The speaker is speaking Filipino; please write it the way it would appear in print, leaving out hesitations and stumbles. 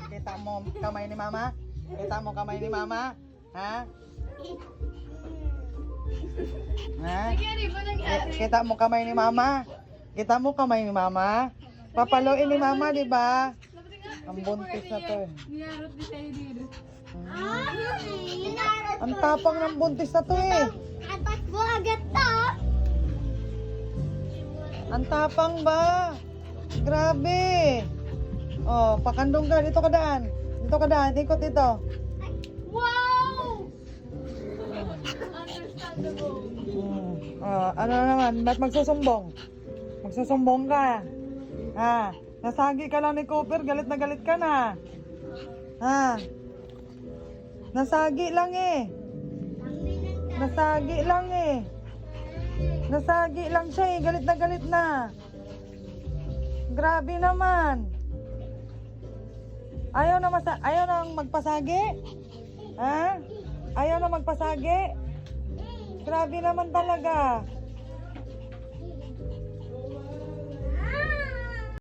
Kita mo kamay ni mama? Kita mo kamay ni mama? Ha? Ha? Kita mo kamay ni mama? Kita mo kamay ni mama? Papaluin ni mama, di ba? Ang buntis na to eh. Ang tapang ng buntis na to eh. Atas mo agad to. Ang tapang ba? Grabe. Oh, pakandong ka. Dito ka daan. Dito ka daan. Ikot dito. Wow! Understandable. Oh, ano naman? Ba't magsusumbong? Magsusumbong ka. Ha? Nasagi ka lang ni Cooper. Galit na galit ka na. Ha? Nasagi lang eh. Nasagi lang eh. Nasagi lang siya eh. Galit na galit na. Grabe naman. Ayaw na magpasagi? Ha? Ayaw na magpasagi? Grabe naman talaga.